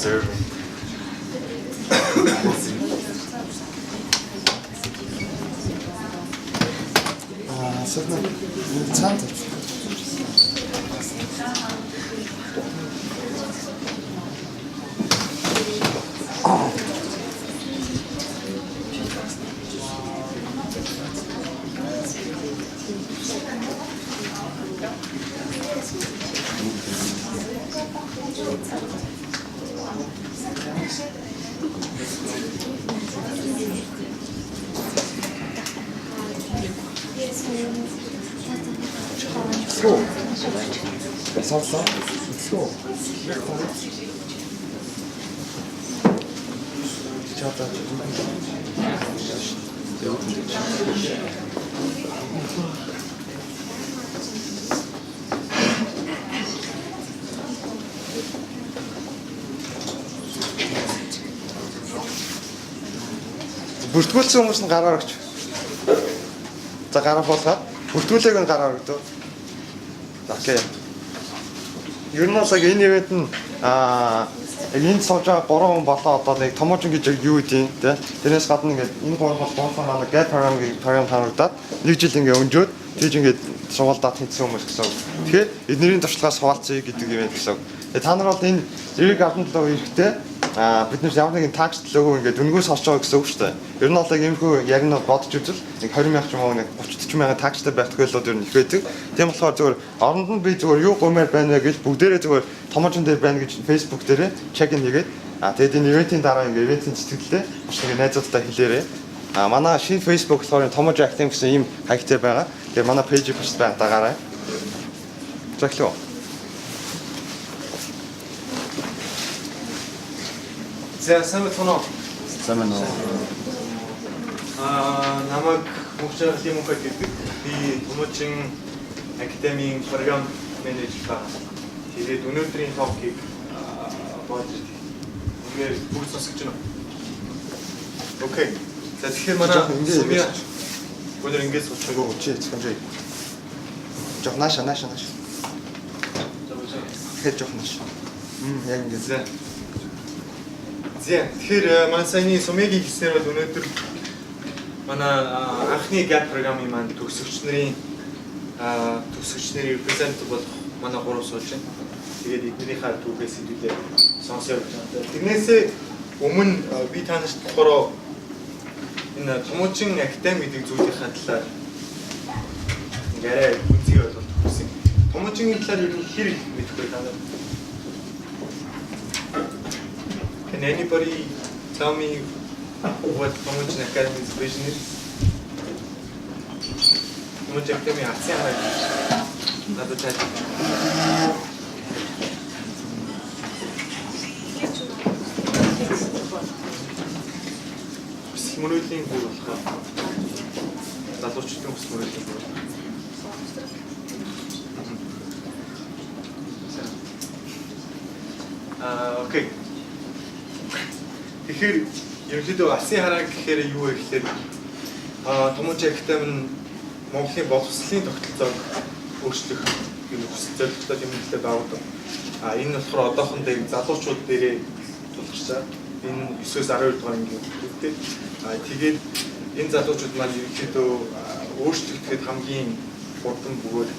serve. We'll see. Certainly. Interessant. Let's go. Let's go. Бүртгүүлсэн хүмүүс нь гараар өгч. За гараа болгоод бүртгүүлээг нь гараар өгдөө. Окей. Ер нь бас энэ ивент нь энд сууж байгаа 3 хүн болоо одоо нэг томоочин гэж юу гэдэг те. Тэрнээс гадна ингээд энэ 3 бол бонфон гад програм танагдаад нэг жил ингээд өнжөөд тэгж ингээд сургуульдаад хийсэн хүмүүс гэсэн. Тэгэхээр эднэрийн туршлагаас хуваалцъя гэдэг юм гэсэн. Та нар бол энэ зэрэг 17 эрэхтэй бид нар ямар нэгэн такс төлөөгөө ингээд дүнгээс олж байгаа гэсэн үг шүү дээ. Ер нь бол иймэрхүү яг нь бодож үзвэл нэг 20 сая ч юм уу нэг 30 40 сая такстай байх тохиолдлууд ер нь их байдаг. Тийм болохоор зөвхөн оронд нь би зөвхөн юу гомээр байна гэж бүгдээрээ зөвхөн томоочин дээр байна гэж Facebook дээрээ чек ин хийгээд тэгээд энэ ивентийн дараа ингээд ивентийн сэтгэлдээ бас нэг найзуудтай хэлээрээ манай шинэ Facebook болохоор томооч актив гэсэн ийм хаягтай байгаа. Тэгээд манай пэйж бас байгаа дагаарай. Зөвхөн За сайн байна уу? сайн байна уу? Намайг Мухчаар Лимухад гэдэг. Би Томоочин академийн програм менежер байна. Тэгээд өнөөдрийн токийг бодож ингээд бүгд сонсож байна. Окей. За тэгэхээр манай Сумья өнөр ингээд суучих. Чи зөвхөн жоо нааш. Хэд жоо нааш. Яг ингээд. За тэгэхээр манай саяны Сумьягийн хэлснээр бол өнөөдөр манай анхны гад програмын маань төгсөгч нарын репрезент болох манай 3 сууж байна. Тэгээд эднэрийнхээ түүхээс хэдүүлээ сонсоо явж байгаа. Тэрнээсээ өмнө би танаас болохоор энэ Томоочин академи гэдэг зүйлийнхаа талаар яриа үзье болов гэсэн. Томоочин талаар ер нь хэрэг мэдэхгүй танаа. Can anybody tell me what Tомоочин Academy's vision is? Tомоочин Academy ацсан хай. Надад тань. Мөрөлийн бүр болохоор залуучдын ус мөрөлийн бүр. Окей. Тэгэхээр ерөнхийдөө алсын хараа гэхээр юу вэ гэхээр Томоочин Академи нь Монголын боловсролын тогтолцоог өөрчлөх юм хүсэл зорилготой тэмдэглэлээ байгуулдаг. Энэ болохоор одоохондоо залуучууд дээрээ тулгарч байгаа. Энэ 9-12 дугаар ангийн хүүхдүүд. Тэгээд энэ залуучууд маань ерөнхийдөө өөрчлөгдөхэд хамгийн хурдан бөгөөд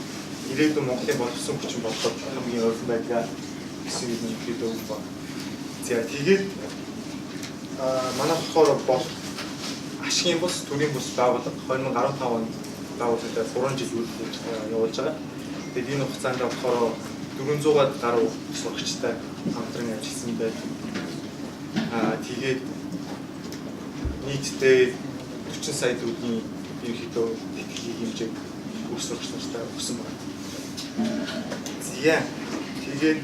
ирээдүйн Монголын боловсон хүчин болгоод хамгийн ойрхон байдлаа гэсэн юм ерөнхийдөө баг. За тэгээд манай болохоор бол ашигын бус, төрийн бус байгууллага 2015 онд байгуулагдаад 3 жил үргэлж явуулж байгаа. Тэгээд энэ хугацаанд болохоор 400-аад гаруй сурагчтай хамтран ажилласан байдаг. Тэгээд нийтдээ 40 сая төгрөгийн ерөнхийдөө тэтгэлийн хэмжээг бүх сурагч нартай өгсөн байна. Зя. Тэгээд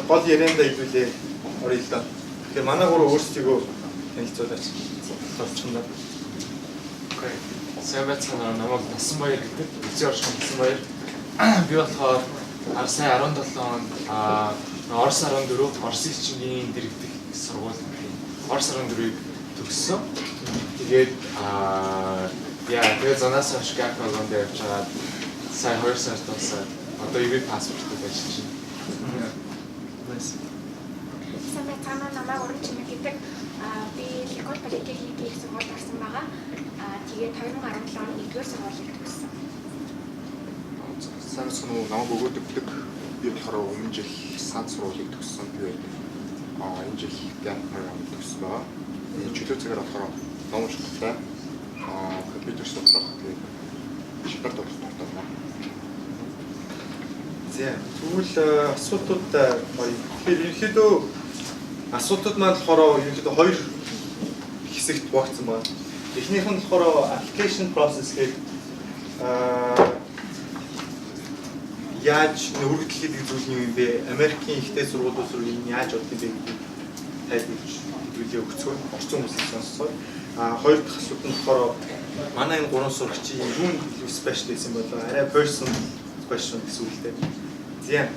гол ярианда хэлүүлээ орё л доо. Тэгэхээр манай гурав өөрсдийгөө танилцуулаач. Товчхондоо. Окей. Сайн байцгаана. Намайг Насанбаяр гэдэг. Эцэг оршин Насанбаяр. Би болохоор сая 17 онд Орос 14 Оросын хичнээн дэргэдэх сургууль Орос 14-ийг төгссөн. Тэгээд тэгээд занаас хойш гап програмд явж байгаа. Сая 2 сар тусаад одоо ивэ паспортод ажиллаж байна. Nice. политехникийн сургуульд орсон байгаа. Тэгээд 2017 оны 1-р сургуулийг төгссөн. Санаас нь намайг өгөөдөгдөг би болохоор өмнө жил санц сургуулийг төгссөн. Тэгээд энэ жил гап програм төгссөн байгаа. Чөлөө цагаар болохоор номч талтай компьютер судлах тэгээд шипер тоглох байна. Тэгвэл асуудлууд гоё. Тэгэхээр ерөнхийдөө асуудлууд маань болохоор ерөнхийдөө хоёр хэсэгт хуваагдсан байна. Эхнийх нь болохоор application process гэдэг яаж өргөдөл хийдэг зүйл юм бэ? Америкийн ихтэй сургуулиуд руу энэ яаж одох юм бэ гэдэг тайлбарч зүйлээ өгцгөө орчин хүмүүсээс сонсцгоо. Хоёр дахь асуудал нь болохоор манай энэ гурван сурагчийн юунд спешиалист юм болоо арай person question гэсэн үгтэй. Тийм.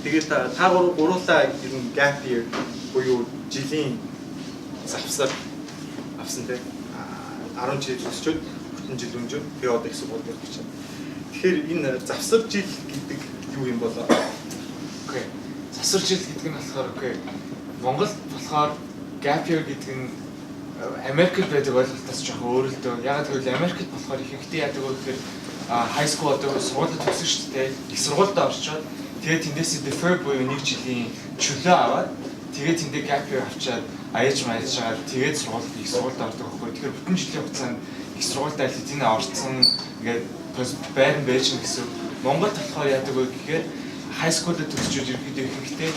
Тэгээд та гуруулаа ер нь gap year буюу жилийн завсар авсан те 10 жил өсчөөд бүтэн жил өнгөж би одоо их сургууль дээр гэж байна. Тэгэхээр энэ завсар жил гэдэг юу юм болоо? Окей. Завсар жил гэдэг нь болохоор окей. Монголд болохоор gap year гэдэг нь Америкт байдаг ойлголтоос жоохон өөр л дээ. Яг гэвэл Америкт болохоор ихэнхдээ яадаг вэ гэхээр high school одоо сургуулиуд төгсөн шүү дээ. Их сургуульд орчоод тэгээд тэндээсээ defer буюу 1 жилийн чөлөө аваад тэгээд тэндээ gap year авчаад аяж маяжгаад тэгээд сургуульд их сургуульд ордог байхгүй. Тэгэхээр бүтэн жилийн хугацаанд их сургуультай хэдийнэ орцсон ингээд байр нь байж гэсэн. Монголд болохоор яадаг вэ гэхээр high school-д төгсчөөд ерөнхийдөө ихэнхдээ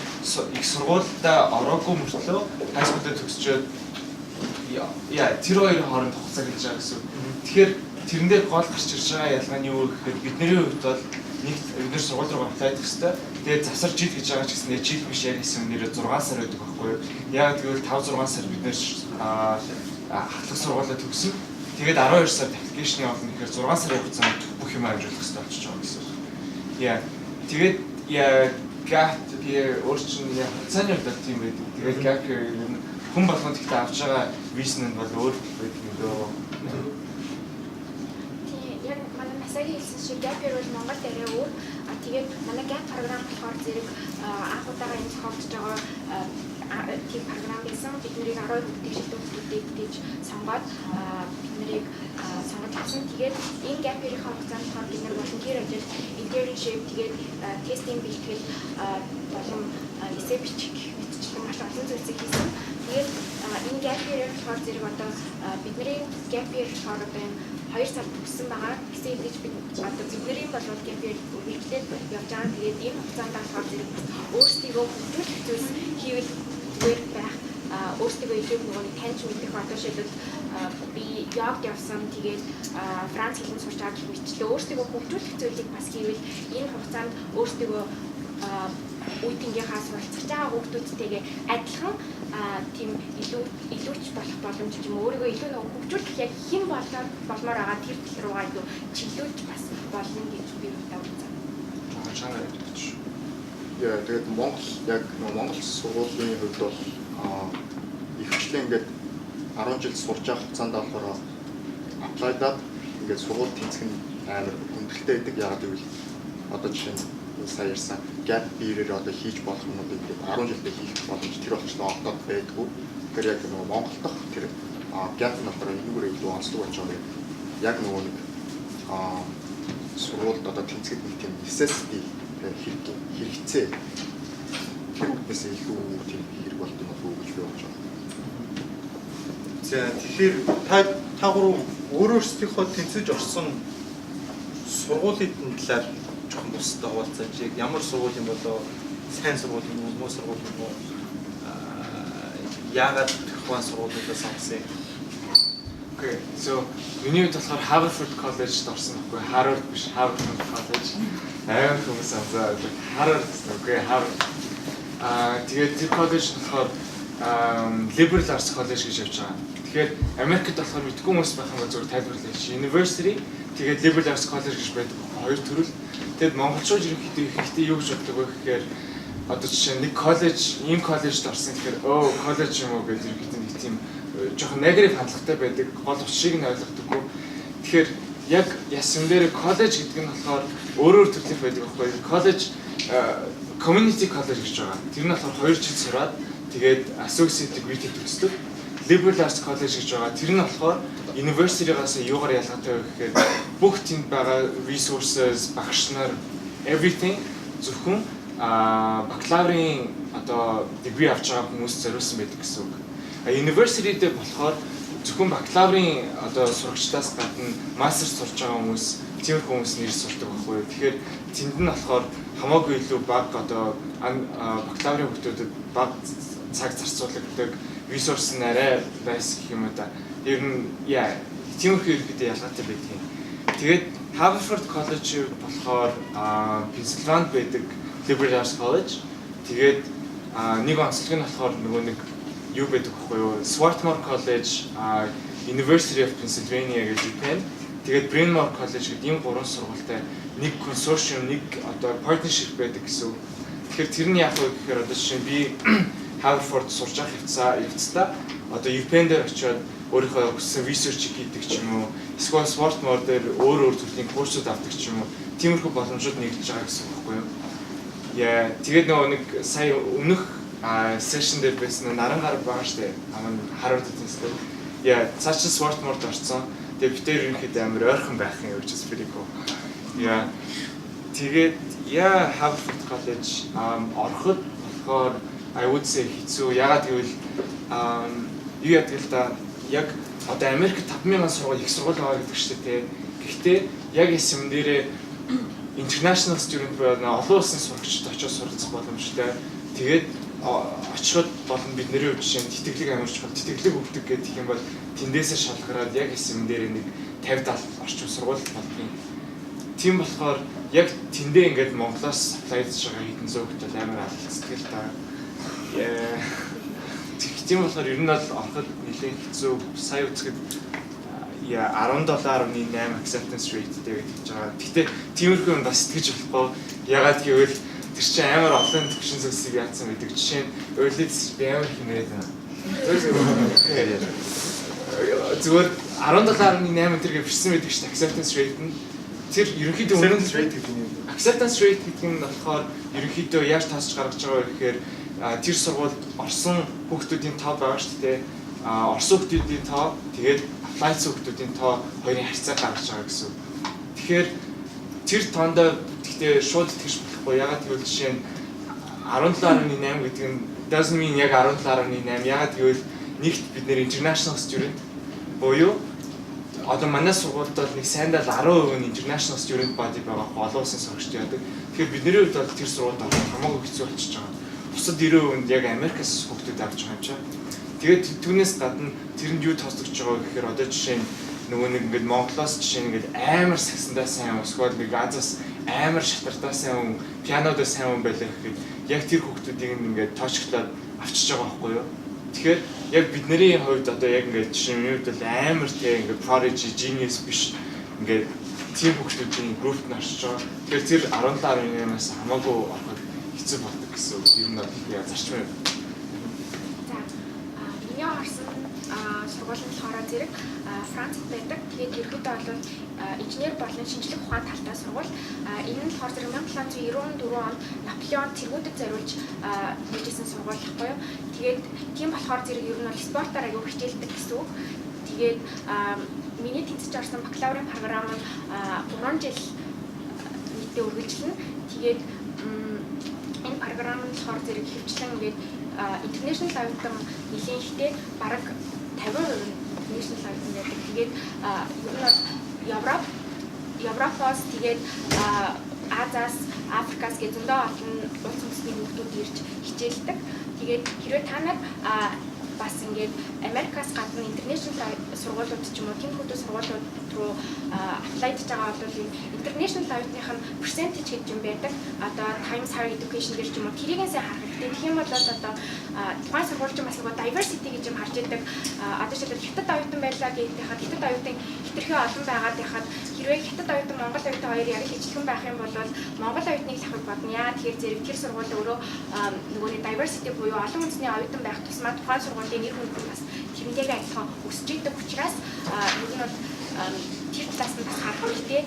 их сургуультай ороогүй мөртлөө high school-д төгсчөөд яа тэр хоёрын хооронд хугацаа гэж байгаа гэсэн. Тэгэхээр тэрэндээ гол гарч ирж байгаа ялгаа нь юу гэхээр бидний хувьд бол нэг бид сургууль руу apply хийх хэрэгтэй. Тэгээд завсар жил гэж байгаа ч гэсэн жил биш яг хэсэг нэрээ 6 сар байдаг байхгүй юу? Яг тэгвэл 5-6 сар бид нэр хатлах сургуулиуд төгсөн. Тэгээд 12 сард аппликейшн явуулна гэхээр 6 сарын хугацаанд бүх юм амжуулах хэрэгтэй болчихж байгаа гэсэн. Яа тэгээд яа gap year өөрчн яа хугацааны хувьд тийм байдаг. Тэгээд gap year хүн болгонд ихтэй авч байгаа визн нь бол өөр байдаг юм дөө. Тийм яг манай насагийн хэлсэн шиг gap year бол Монгол дээр өөр. Тэгээд манай gap програм болохоор зэрэг анх удаага энэ зохиогдож байгаа тийм програм байсан. Бид нарыг 12 хүүхдийн шилдэгчдийг дэж сонгоод бид нарыг сонгож авсан. Тэгээд энэ gap year-ийн хугацаанд болохоор бид нар volunteer ажил, internship, тэгээд тестинг бэлтгэл болон эссе бичих мэтчлэн маш олон зүйлсийг хийсэн. Тэгээд энэ gap year болохоор зэрэг одоо бидний gap year болохоор одоо энэ 2 сар төгссөн байгаа. Гэсэн хэлж бид одоо бидний бол gap year үргэлжлээд явж байгаа. Тэгээд энэ хугацаанд болохоор зэрэг өөрсдийгөө хөгжүүлэх зүйлс хийвэл зүгээр байх. Өөрсдийгөө илүү нөгөө таньж мэдэх одоо шилбэл би йогд явсан. Тэгээд Франц хэлний сурч байгаа гэх мэтчлээ өөрсдийгөө хөгжүүлэх зүйлийг бас хийвэл энэ хугацаанд өөрсдийгөө үеийнхээ суралцж байгаа хүүхдүүдтэйгээ адилхан тийм илүүч болох боломж юм өөрийгөө илүү нэг хөгжүүлэх яг хэн болмоор байгаа тэр тал руугаа илүү чиглүүлж бас болно гэж би бодсон. Чанаа гэж. Яа тэгээд Монгол яг Монгол сургуулийн хувьд бол ихвчлэн ингээд 10 жил сурч байгаа хугацаанд болохоор апплайдаад ингээд сургууль тэнцэх нь амар хүндрэлтэй байдаг. Яагаад гэвэл одоо жишээ нь сая ярьсан gap year-ээр одоо хийж болох юмнуудыг 10 жилдээ хийх боломж тэр болчихсон одод байдгүй. Тэгэхээр яг нөгөө Монгол дахь тэр gap нь болохоор энэгээр илүү онцлог болж байгаа юм. Яг нөгөө нэг сургуульд одоо тэнцэхэд нэг тийм necessity хэрэгцээ тэр үгнээс илүү тийм хэрэг болт юм уу гэж би бодож байна. За тэгэхээр та гурав өөрөөсдийнхөө тэнцэж орсон сургуулийн талаар жоохон бусдад хуваалцаач. Яг ямар сургууль юм болоо сайн сургууль юм уу, муу сургууль юм уу? Яагаад тухайн сургуулиудаас сонгосон юм? Окей. So миний хувьд болохоор Harvard College-д орсон байхгүй. Harvard биш, Harvard College. Аян хүмүүс анзаа. Harvard окей, Harvard. Тэгээд тэр коллеж болохоор Liberal Arts College гэж явж байгаа. Тэгэхээр Америкт болохоор мэдгүй хүмүүс байх юм бол зөвхөн тайлбарлаач. University тэгээд Liberal Arts College гэж байдаг. Хоёр төрөл. Тэгэд монголчууд ерөнхийдөө ихэнхдээ юу гэж боддог вэ гэхээр одоо жишээ нэг коллеж, ийм коллежд орсон гэхээр коллеж юм уу гэж ерөнхийдөө нэг тийм жоохон негатив хандлагатай байдаг. Гол учрыг нь ойлгодоггүй. Тэгэхээр яг ясвэн дээр коллеж гэдэг нь болохоор өөр төрлийн байдаг байхгүй. Коллеж community college гэж байгаа. Тэр нь болохоор 2 жил сураад тэгээд associate degree төгсдөг. liberal arts college гэж байгаа. Тэр нь болохоор university-гаас юугаар ялгаатай вэ гэхээр бүх тэнд байгаа resources, багш нар, everything зөвхөн бакалаврын одоо degree авч байгаа хүмүүс зориулсан байдаг гэсэн үг. University дээр болохоор зөвхөн бакалаврын одоо сурагчдаас гадна мастер сурч байгаа хүмүүс, тиймэрхүү хүмүүс нэр сурдаг байхгүй юу. Тэгэхээр тэнд нь болохоор хамаагүй илүү бага одоо бакалаврын хүмүүсд бага цаг зарцуулдаг, resource нь арай байс гэх юм уу да. Ер нь тиймэрхүү ерөөдөө ялгаатай байдаг. Тэгээд Haverford College болохоор Pennsylvania байдаг liberal arts college. Тэгээд нэг онцлог нь болохоор нөгөө нэг юу байдаг вэ? Swarthmore College, University of Pennsylvania гэж байна. Тэгээд Bryn Mawr College гэдэг ийм гурван сургуультай нэг consortium, нэг одоо partnership байдаг гэсэн. Тэгэхээр тэр нь яг вэ гэхээр одоо жишээ нь би Haverford сурч авах явцдаа одоо UPenn дээр очиод өөрийнхөө хүссэн research хийдэг ч юм уу, эсвэл Swarthmore дээр өөр төрлийн курсууд авдаг ч юм уу, тиймэрхүү боломжууд нэгдэж байгаа гэсэн үг байхгүй юу? Тэгээд нөгөө нэг сая өмнөх session дээр байсан нарангар байгаа штэ. Harvard University. Цааш Swarthmore-д орсон. Тэгээд бид тэр ерөнхийдөө амар ойрхон байх юм which is pretty cool. Тэгээд Haverford College ороход болохоор I would say хэцүү. Ягаад гэвэл юу яадаг л да яг одоо Америк 5,000 сургууль их сургууль байгаа гэдэг шүү дээ. Гэхдээ яг эсэм дээрээ international student байна олон улсын сурагчид очиж суралцах боломжтой. Тэгээд очиход болон бидний хувьд жишээ нь тэтгэлэг амарч бол тэтгэлэг өгдөг гэдэг юм бол тэндээсээ шалгараад яг эсэм дээр нэг 50-70 орчим сургууль болдгийг. Тийм болохоор яг тэндээ ингээд Монголоос apply хийж байгаа хэдэн зуун хүмүүс амар алцдаг л та. Тийм болохоор ер нь бол ороход нэлээд хэцүү. Сая үзэхэд $17.8 acceptance rate-тэй гэж байгаа. Гэтэ тиймэрхүү юм бас сэтгэж болохгүй. Ягаад гэвэл тэр чинь амар олон төвшин зүйлсийг яатсан гэдэг. Жишээ нь Early-д би амар хэмээд байна. Зүгээр $17.8 тэргээ бичсэн байдаг шүү дээ acceptance rate нь. Тэр ерөнхийдөө acceptance rate гэдэг нь acceptance rate гэдэг нь болохоор ерөнхийдөө яаж таасч гаргаж байгаа вэ гэхээр тэр сургуульд орсон хүүхдүүдийн тоо байгаа шүү дээ. Орсон хүүхдүүдийн тоо тэгээд apply хүүхдүүдийн тоо хоёрын харьцааг гаргаж байгаа гэсэн. Тэгэхээр тэр тоондоо гэхдээ шууд итгэж болохгүй. Ягаад гэвэл жишээ нь 17.8 гэдэг нь doesn't mean яг 17.8. Ягаад гэвэл нэгт бид нэр international student буюу одоо манай сургуульд бол нэг сайндаа 10% нь international student body байгаа олон улсын сурагчид яадаг. Тэгэхээр бидний хувьд бол тэр сургуульд хамаагүй хэцүү болчихж байгаа. Бусад 90% яг Америкаас хүүхдүүд авч байгаа юм чаа. Тэгээд түүнээс гадна тэрэнд юу тооцогдож байгаа гэхээр одоо жишээ нь нөгөө нэг ингээд Монголоос жишээ нь ингээд амар сагсандаа сайн эсвэл нэг Азаас амар шатартаа сайн пианодоо сайн хүн байлаа гэхэд яг тэр хүүхдүүдийг ингээд тоочглоод авчиж байгаа байхгүй юу? Тэгэхээр яг бидний хувьд одоо яг ингээд жишээ нь үед бол амар тийм ингээд prodigy genius биш ингээд тийм хүүхдүүдийн группт нь оршиж байгаа. Тэгэхээр тэр 17.8-аас хамаагүй ороход хэцүү болдог гэсэн үг. Ер нь бол зарчим юм. Миний орсон сургууль нь болохоор зэрэг Францад байдаг. Тэгээд ерөнхийдөө бол инженер болон шинжлэх ухаан талтай сургууль. Энэ нь болохоор зэрэг 1794 он Наполеон цэргүүдэд зориулж хийжсэн сургууль байхгүй юу. Тэгээд тийм болохоор зэрэг ер нь бол спортоор аягүй хичээлдэг гэсэн үг. Тэгээд миний тэнцэж орсон бакалаврын програм нь 3 жил нийтдээ үргэлжилнэ. Тэгээд энэ програм нь болохоор зэрэг хөвчлэн ингээд international оюутан нэлийн ихтэй бараг 50% international оюутан байдаг. Тэгээд ер нь Европоос тэгээд Азаас, Африкаас гэх зөндөө олон улс үндэстний хүүхдүүд ирж хичээлдэг. Тэгээд хэрвээ та нар бас ингээд Америкаас гадна international сургуулиуд ч юм уу тийм хүүхдүүд сургуулиуд руу apply хийж байгаа бол international оюутных нь percentage гэж юм байдаг. Одоо Times Higher Education дээр ч юм уу тэрийгээс харах хэрэгтэй. Тэгэх юм бол одоо тухайн сургуульч бас нөгөө diversity гэж юм харж идэг. Одоо жишээлбэл хятад оюутан байлаа гэдэг хаад хятад оюутан хэтэрхий олон байгаад яхад хэрвээ хятад оюутан Монгол оюутан хоёр яг ижилхэн байх юм бол Монгол оюутныг лахыг бодно. Яа тэгэхээр зэрэг тэр сургууль өөрөө нөгөө diversity буюу олон үндэсний оюутан байх тусмаа тухайн сургуулийн нэр хүнд бас тэрнтэйгээ адилхан өсөж идэг учраас ер нь бол тэр талаас нь бас харах хэрэгтэй.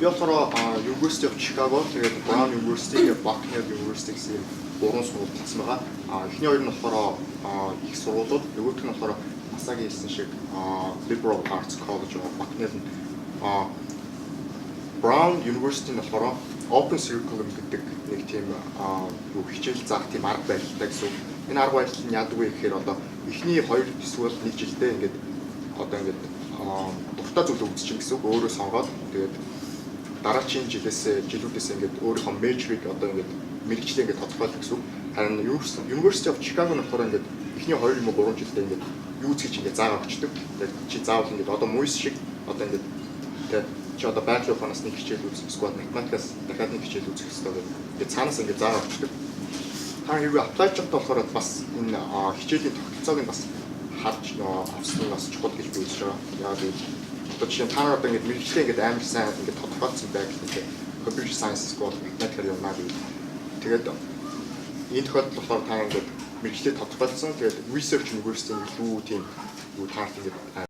Би болохоор University of Chicago тэгээд Brown University, Bucknell University гэсэн гурван сургууль татсан байгаа. Эхний хоёр нь болохоор их сургуулиуд, нөгөөх нь болохоор Масагийн хэлсэн шиг Liberal Arts College Bucknell нь Brown University нь болохоор Open Curriculum гэдэг нэг тийм хичээл заах тийм арга барилтай гэсэн. Энэ арга барил нь яадаг вэ гэхээр одоо эхний 2 эсвэл 1 жилдээ ингээд одоо ингээд дуртай зүйл үзчихин гэсэн үг өөрөө сонгоод тэгээд дараагийн жилүүдээс ингээд өөрийнхөө major-ыг одоо ингээд мэргэжлээ ингээд тодорхойлох гэсэн үг. Харин University of Chicago нь болохоор ингээд эхний 2 юм уу 3 жилдээ ингээд юу гэж ингээд заагаа өгчдөг. Тэгээд чи заавал ингээд одоо муйс шиг одоо ингээд тэгээд чи одоо байгалийн ухаанаас нэг хичээл үзэх эсвэл математикаас дахиад нэг хичээл үзэх хэрэгтэй гэдэг. Тэгээд цаанаас ингээд заагаа өгчдөг. Та юу apply job болохоор бас энэ хичээлийн тогтолцоог нь бас харж авсан нь бас чухал гэж би үзэж байгаа. Яагаад гэвэл одоо жишээ нь та нар одоо ингээд мэргэжлээ ингээд амар сайн ингээд тодорхойлсон байх гэдэг. Computer science school математикаар явна гэдэг. Тэгээд энэ тохиолдолд болохоор та ингээд мэргэжлээ тодорхойлсон. Тэгээд research university илүү тийм юу таарт ингээд